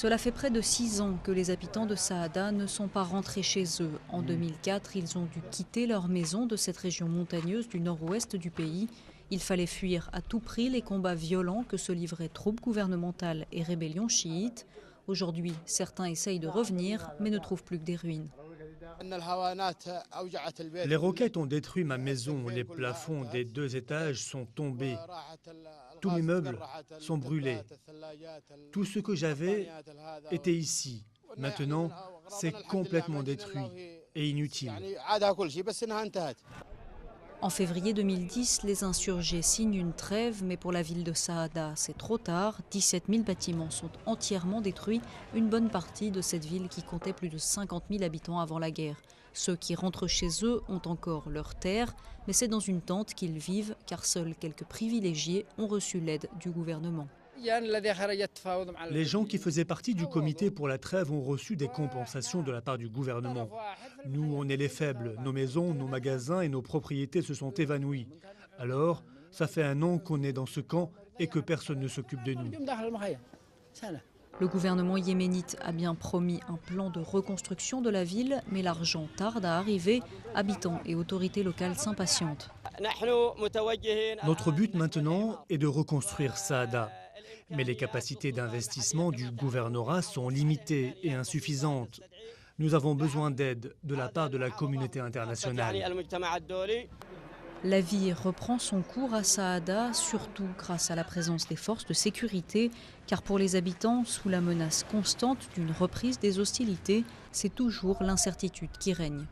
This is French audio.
Cela fait près de 6 ans que les habitants de Saada ne sont pas rentrés chez eux. En 2004, ils ont dû quitter leur maison de cette région montagneuse du nord-ouest du pays. Il fallait fuir à tout prix les combats violents que se livraient troupes gouvernementales et rébellions chiites. Aujourd'hui, certains essayent de revenir, mais ne trouvent plus que des ruines. Les roquettes ont détruit ma maison, les plafonds des 2 étages sont tombés. Tous mes meubles sont brûlés. Tout ce que j'avais était ici. Maintenant, c'est complètement détruit et inutile. En février 2010, les insurgés signent une trêve, mais pour la ville de Saada, c'est trop tard. 17 000 bâtiments sont entièrement détruits, une bonne partie de cette ville qui comptait plus de 50 000 habitants avant la guerre. Ceux qui rentrent chez eux ont encore leur terre, mais c'est dans une tente qu'ils vivent, car seuls quelques privilégiés ont reçu l'aide du gouvernement. Les gens qui faisaient partie du comité pour la trêve ont reçu des compensations de la part du gouvernement. Nous, on est les faibles. Nos maisons, nos magasins et nos propriétés se sont évanouis. Alors, ça fait 1 an qu'on est dans ce camp et que personne ne s'occupe de nous. Le gouvernement yéménite a bien promis un plan de reconstruction de la ville, mais l'argent tarde à arriver. Habitants et autorités locales s'impatientent. Notre but maintenant est de reconstruire Saada. Mais les capacités d'investissement du gouvernorat sont limitées et insuffisantes. Nous avons besoin d'aide de la part de la communauté internationale. La vie reprend son cours à Saada, surtout grâce à la présence des forces de sécurité, car pour les habitants, sous la menace constante d'une reprise des hostilités, c'est toujours l'incertitude qui règne.